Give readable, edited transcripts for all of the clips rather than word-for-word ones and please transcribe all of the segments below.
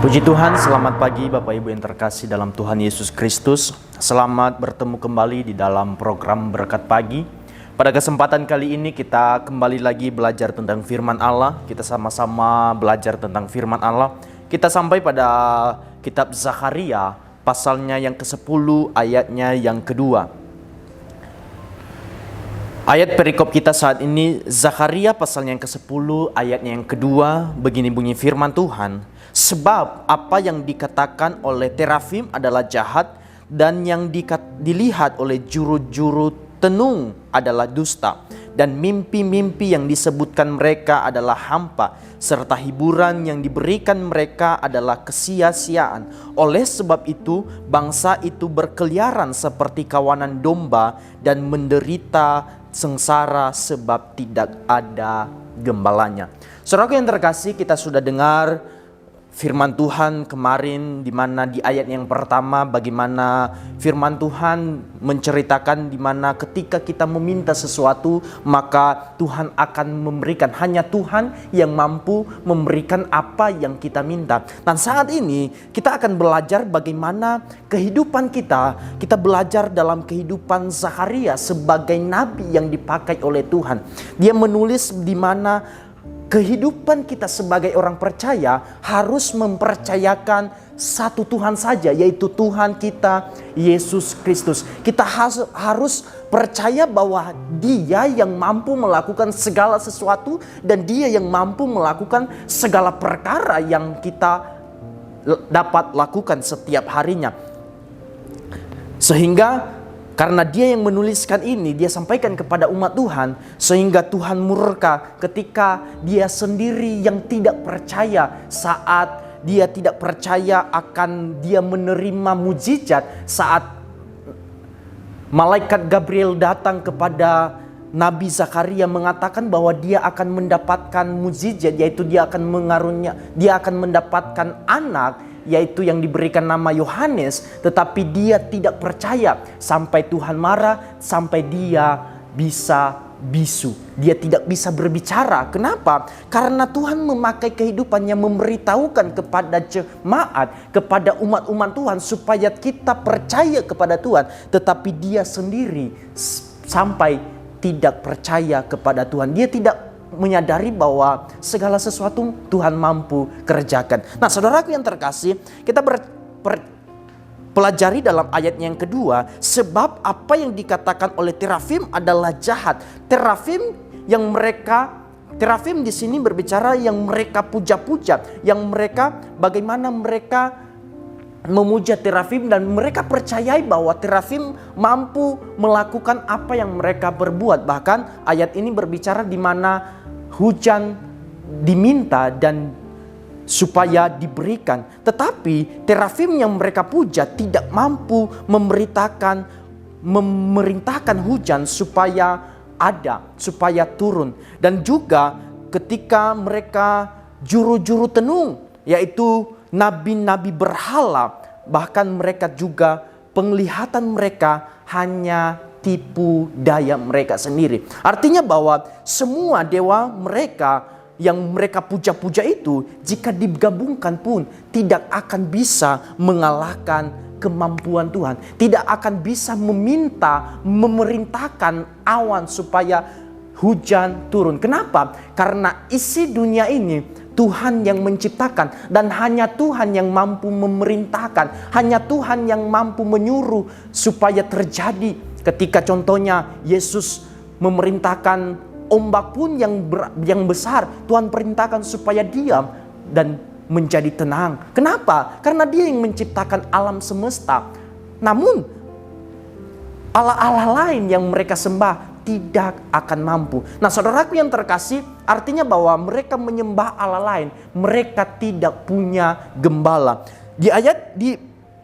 Puji Tuhan, selamat pagi Bapak Ibu yang terkasih dalam Tuhan Yesus Kristus. Selamat bertemu kembali di dalam program Berkat Pagi. Pada kesempatan kali ini kita kembali lagi belajar tentang firman Allah. Kita sama-sama belajar tentang firman Allah. Kita sampai pada kitab Zakharia, pasalnya yang ke-10, ayatnya yang kedua. Ayat perikop kita saat ini, Zakharia pasalnya yang ke-10, ayatnya yang kedua, begini bunyi firman Tuhan. Sebab apa yang dikatakan oleh terafim adalah jahat, dan yang dilihat oleh juru-juru tenung adalah dusta, dan mimpi-mimpi yang disebutkan mereka adalah hampa, serta hiburan yang diberikan mereka adalah kesia-siaan. Oleh sebab itu bangsa itu berkeliaran seperti kawanan domba dan menderita sengsara sebab tidak ada gembalanya. Saudaraku yang terkasih, kita sudah dengar firman Tuhan kemarin, di mana di ayat yang pertama bagaimana firman Tuhan menceritakan di mana ketika kita meminta sesuatu maka Tuhan akan memberikan. Hanya Tuhan yang mampu memberikan apa yang kita minta. Dan saat ini kita akan belajar bagaimana kehidupan kita belajar dalam kehidupan Zakharia sebagai nabi yang dipakai oleh Tuhan. Dia menulis di mana kehidupan kita sebagai orang percaya harus mempercayakan satu Tuhan saja, yaitu Tuhan kita, Yesus Kristus. Kita harus percaya bahwa Dia yang mampu melakukan segala sesuatu dan Dia yang mampu melakukan segala perkara yang kita dapat lakukan setiap harinya. Sehingga karena Dia yang menuliskan ini, Dia sampaikan kepada umat Tuhan, sehingga Tuhan murka ketika Dia sendiri yang tidak percaya saat Dia tidak percaya akan Dia menerima mujizat saat malaikat Gabriel datang kepada Nabi Zakharia mengatakan bahwa dia akan mendapatkan mujizat, yaitu dia akan mendapatkan anak, yaitu yang diberikan nama Yohanes, tetapi dia tidak percaya sampai Tuhan marah, sampai dia bisa bisu. Dia tidak bisa berbicara. Kenapa? Karena Tuhan memakai kehidupannya memberitahukan kepada jemaat, kepada umat-umat Tuhan supaya kita percaya kepada Tuhan, tetapi dia sendiri sampai tidak percaya kepada Tuhan. Dia tidak menyadari bahwa segala sesuatu Tuhan mampu kerjakan. Nah, saudaraku yang terkasih, kita pelajari dalam ayat yang kedua, sebab apa yang dikatakan oleh terafim adalah jahat. Terafim di sini berbicara yang mereka puja-puja, yang mereka bagaimana mereka memuja terafim dan mereka percayai bahwa terafim mampu melakukan apa yang mereka perbuat. Bahkan ayat ini berbicara di mana hujan diminta dan supaya diberikan, tetapi terafim yang mereka puja tidak mampu memerintahkan hujan supaya turun. Dan juga ketika mereka juru-juru tenung, yaitu nabi-nabi berhala, bahkan mereka juga penglihatan mereka hanya tipu daya mereka sendiri. Artinya bahwa semua dewa mereka yang mereka puja-puja itu, jika digabungkan pun tidak akan bisa mengalahkan kemampuan Tuhan. Tidak akan bisa memerintahkan awan supaya hujan turun. Kenapa? Karena isi dunia ini Tuhan yang menciptakan, dan hanya Tuhan yang mampu memerintahkan, hanya Tuhan yang mampu menyuruh supaya terjadi. Ketika contohnya Yesus memerintahkan ombak pun yang besar, Tuhan perintahkan supaya diam dan menjadi tenang. Kenapa? Karena Dia yang menciptakan alam semesta. Namun Allah-Allah lain yang mereka sembah tidak akan mampu. Nah, saudaraku yang terkasih, artinya bahwa mereka menyembah Allah lain, mereka tidak punya gembala. Di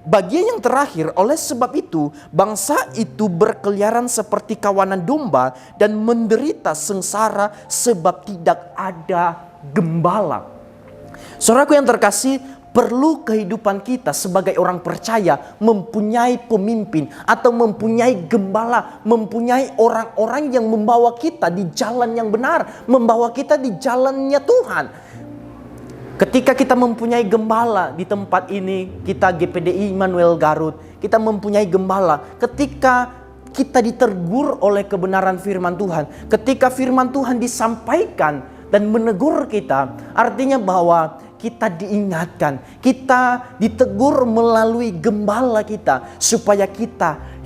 bagian yang terakhir, oleh sebab itu bangsa itu berkeliaran seperti kawanan domba dan menderita sengsara sebab tidak ada gembala. Saudaraku yang terkasih, perlu kehidupan kita sebagai orang percaya mempunyai pemimpin atau mempunyai gembala, mempunyai orang-orang yang membawa kita di jalan yang benar, membawa kita di jalannya Tuhan. Ketika kita mempunyai gembala di tempat ini, kita GPDI Immanuel Garut, kita mempunyai gembala. Ketika kita ditegur oleh kebenaran firman Tuhan, ketika firman Tuhan disampaikan dan menegur kita, artinya bahwa kita diingatkan, kita ditegur melalui gembala kita, supaya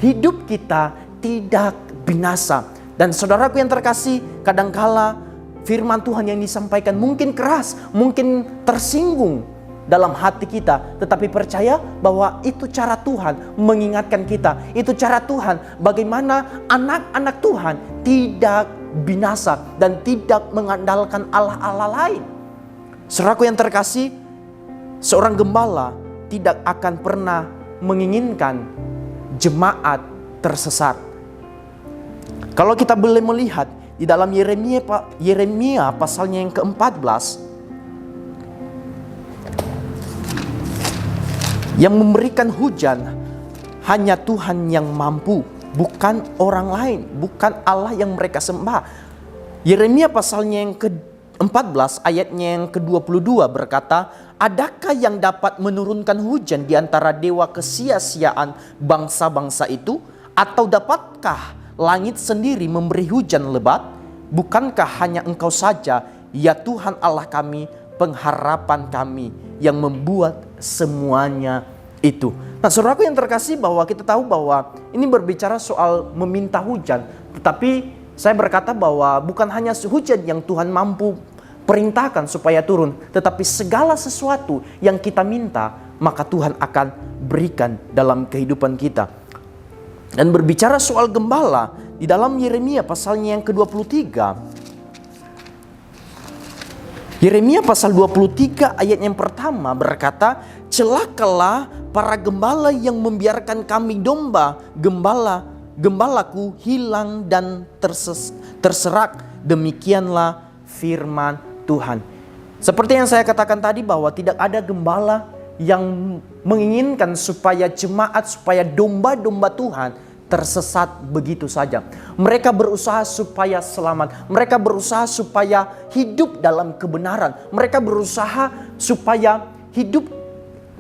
hidup kita tidak binasa. Dan saudaraku yang terkasih, kadangkala firman Tuhan yang disampaikan mungkin keras, mungkin tersinggung dalam hati kita, tetapi percaya bahwa itu cara Tuhan mengingatkan kita. Itu cara Tuhan bagaimana anak-anak Tuhan tidak binasa dan tidak mengandalkan Allah-Allah lain. Saudaraku yang terkasih, seorang gembala tidak akan pernah menginginkan jemaat tersesat. Kalau kita boleh melihat di dalam Yeremia pasalnya yang ke-14, yang memberikan hujan hanya Tuhan yang mampu, bukan orang lain, bukan Allah yang mereka sembah. Yeremia pasalnya yang ke-14 ayatnya yang ke-22 berkata, adakah yang dapat menurunkan hujan di antara dewa kesia-siaan bangsa-bangsa itu? Atau dapatkah langit sendiri memberi hujan lebat? Bukankah hanya Engkau saja, ya Tuhan Allah kami, pengharapan kami, yang membuat semuanya itu. Nah, saudaraku yang terkasih, bahwa kita tahu bahwa ini berbicara soal meminta hujan. Tetapi saya berkata bahwa bukan hanya hujan yang Tuhan mampu perintahkan supaya turun, tetapi segala sesuatu yang kita minta, maka Tuhan akan berikan dalam kehidupan kita. Dan berbicara soal gembala, di dalam Yeremia pasalnya yang ke-23, Yeremia pasal 23 ayat yang pertama berkata, celakalah para gembala yang membiarkan kambing domba gembalaku hilang dan terserak. Demikianlah firman Tuhan. Seperti yang saya katakan tadi, bahwa tidak ada gembala yang menginginkan supaya jemaat, supaya domba-domba Tuhan tersesat begitu saja. Mereka berusaha supaya selamat. Mereka berusaha supaya hidup dalam kebenaran. Mereka berusaha supaya hidup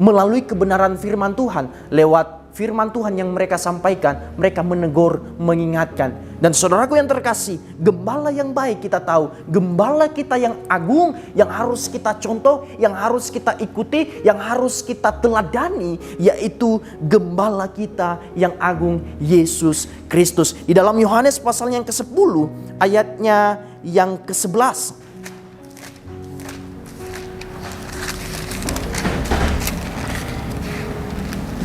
melalui kebenaran firman Tuhan. Lewat firman Tuhan yang mereka sampaikan, mereka menegur, mengingatkan. Dan saudaraku yang terkasih, gembala yang baik kita tahu, gembala kita yang agung, yang harus kita contoh, yang harus kita ikuti, yang harus kita teladani, yaitu gembala kita yang agung, Yesus Kristus. Di dalam Yohanes pasalnya yang ke-10 ayatnya yang ke-11,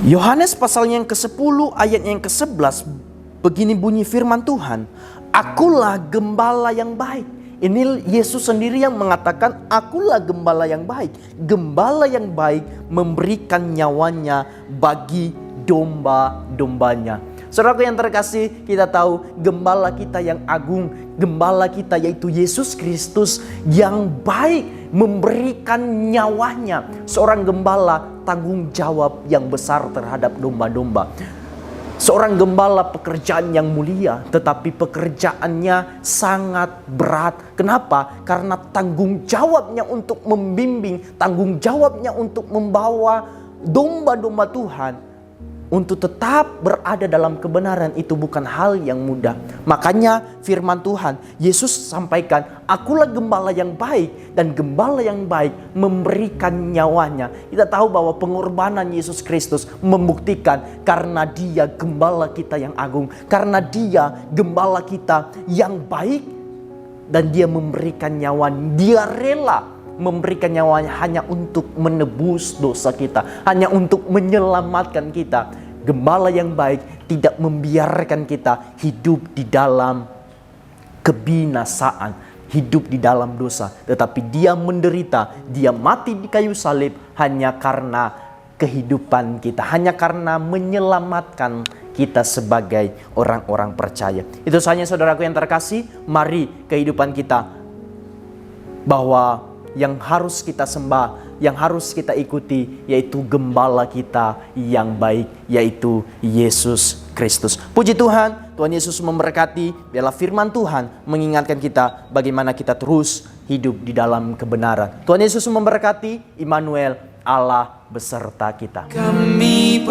Yohanes pasalnya yang ke-10 ayat yang ke-11, begini bunyi firman Tuhan, akulah gembala yang baik. Ini Yesus sendiri yang mengatakan, akulah gembala yang baik. Gembala yang baik memberikan nyawanya bagi domba-dombanya. Saudaraku yang terkasih, kita tahu gembala kita yang agung, gembala kita yaitu Yesus Kristus yang baik, memberikan nyawanya. Seorang gembala tanggung jawab yang besar terhadap domba-domba. Seorang gembala pekerjaan yang mulia, tetapi pekerjaannya sangat berat. Kenapa? Karena tanggung jawabnya untuk membimbing, tanggung jawabnya untuk membawa domba-domba Tuhan untuk tetap berada dalam kebenaran, itu bukan hal yang mudah. Makanya firman Tuhan, Yesus sampaikan, akulah gembala yang baik, dan gembala yang baik memberikan nyawanya. Kita tahu bahwa pengorbanan Yesus Kristus membuktikan, karena Dia gembala kita yang agung, karena Dia gembala kita yang baik, dan Dia memberikan nyawanya. Dia rela memberikan nyawanya hanya untuk menebus dosa kita, hanya untuk menyelamatkan kita. Gembala yang baik tidak membiarkan kita hidup di dalam kebinasaan, hidup di dalam dosa, tetapi Dia menderita, Dia mati di kayu salib hanya karena kehidupan kita, hanya karena menyelamatkan kita sebagai orang-orang percaya. Itu saja saudaraku yang terkasih, mari kehidupan kita, bahwa yang harus kita sembah, yang harus kita ikuti, yaitu gembala kita yang baik, yaitu Yesus Kristus. Puji Tuhan, Tuhan Yesus memberkati. Biarlah firman Tuhan mengingatkan kita bagaimana kita terus hidup di dalam kebenaran. Tuhan Yesus memberkati. Immanuel, Allah beserta kita. Kami